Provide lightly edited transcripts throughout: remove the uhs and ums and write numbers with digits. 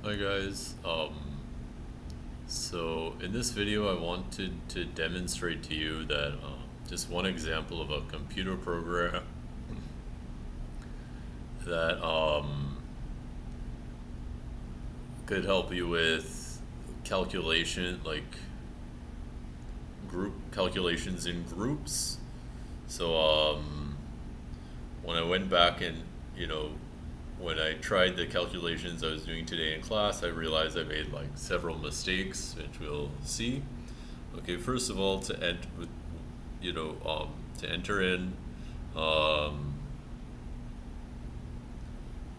Hi guys. So in this video, I wanted to demonstrate to you that just one example of a computer program that could help you with calculation, like group calculations in groups. So when I went back and you know when I tried the calculations I was doing today in class, I realized I made like several mistakes, which we'll see. Okay, first of all, you know, to enter in, um,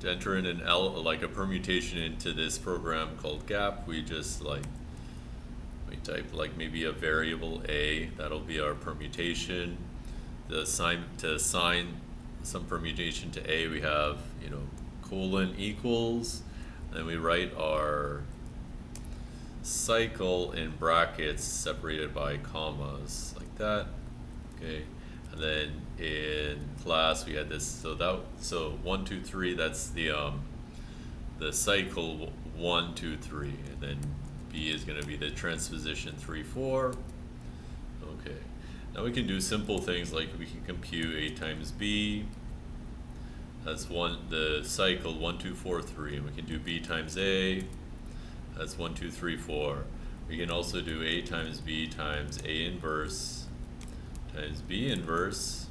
to enter in an like a permutation into this program called gap, we just like we type like maybe a variable a. That'll be our permutation. To assign some permutation to a, we have colon equals. Then we write our cycle in brackets separated by commas like that. Okay, and then in class we had this. So 1 2 3. That's the cycle 1 2 3, and then B is going to be the transposition 3 4. Okay, now we can do simple things like we can compute A times B. That's the cycle 1 2 4 3, and we can do B times A. That's 1 2 3 4. We can also do A times B times A inverse times B inverse.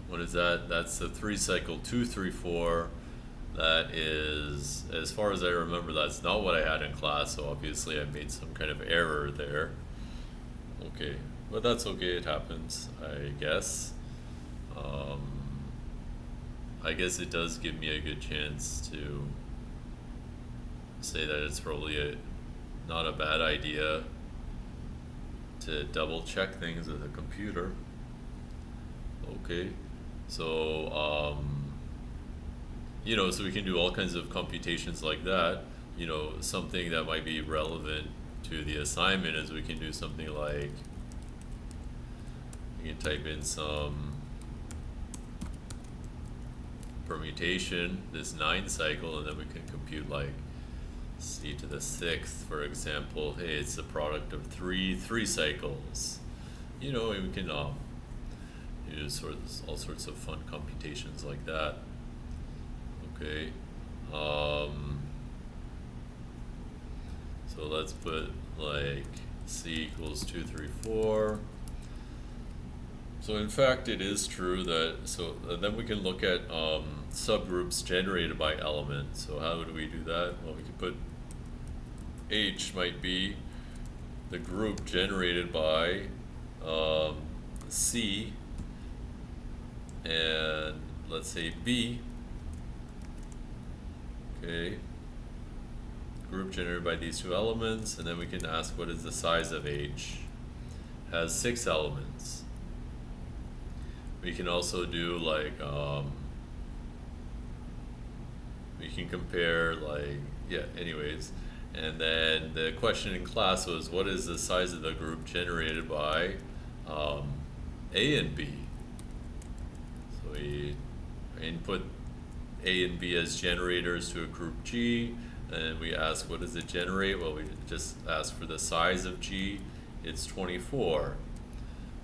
What is that? That's the 3 cycle 2 3 4. That is, as far as I remember, that's not what I had in class, so obviously I made some kind of error there. Okay, but that's okay, it happens, I guess. Um, I guess it does give me a good chance to say that it's probably not a bad idea to double check things with a computer. Okay, so so we can do all kinds of computations like that. Something that might be relevant to the assignment is we can do something like we can type in some permutation, this 9 cycle, and then we can compute like c to the 6th, for example. Hey, it's the product of three cycles. And we can do all sorts of fun computations like that. Okay. So let's put like c equals 2 3 4. So in fact, it is true that, then we can look at subgroups generated by element. So how do we do that? Well, we can put H might be the group generated by C, and let's say B, okay, group generated by these two elements, and then we can ask what is the size of H. Has 6 elements. We can also do like we can compare anyways. And then the question in class was, what is the size of the group generated by A and B? So we input A and B as generators to a group G, and we ask what does it generate? Well, we just ask for the size of G. It's 24.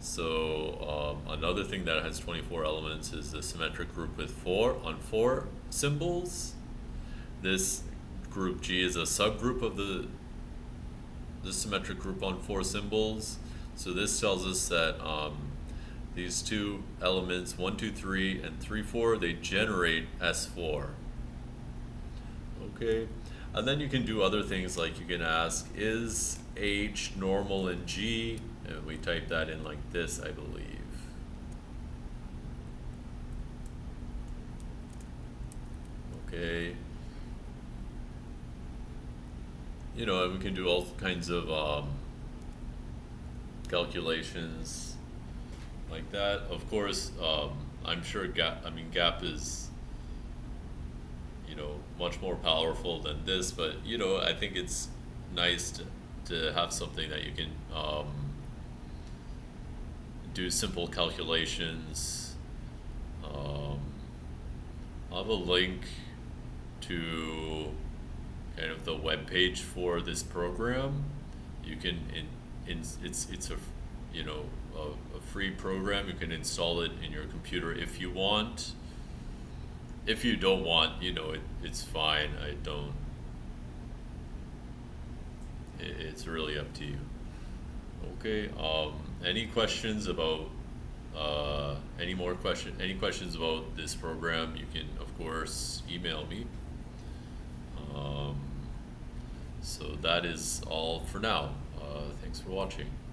So another thing that has 24 elements is the symmetric group with 4 symbols. This group G is a subgroup of the symmetric group on 4 symbols. So this tells us that these two elements, 1 2 3 and 3 4, they generate S4. Okay, and then you can do other things like you can ask, is H normal in G? And we type that in like this, I believe. Okay. And we can do all kinds of calculations like that. Of course, I'm sure gap is much more powerful than this, but I think it's nice to have something that you can do simple calculations. I'll have a link to kind of the web page for this program, you can it's a you know a free program. You can install it in your computer if you want. If you don't want, it's fine. I don't. It's really up to you. Okay. Any questions about any questions about this program? You can of course email me. Um, so that is all for now. Thanks for watching.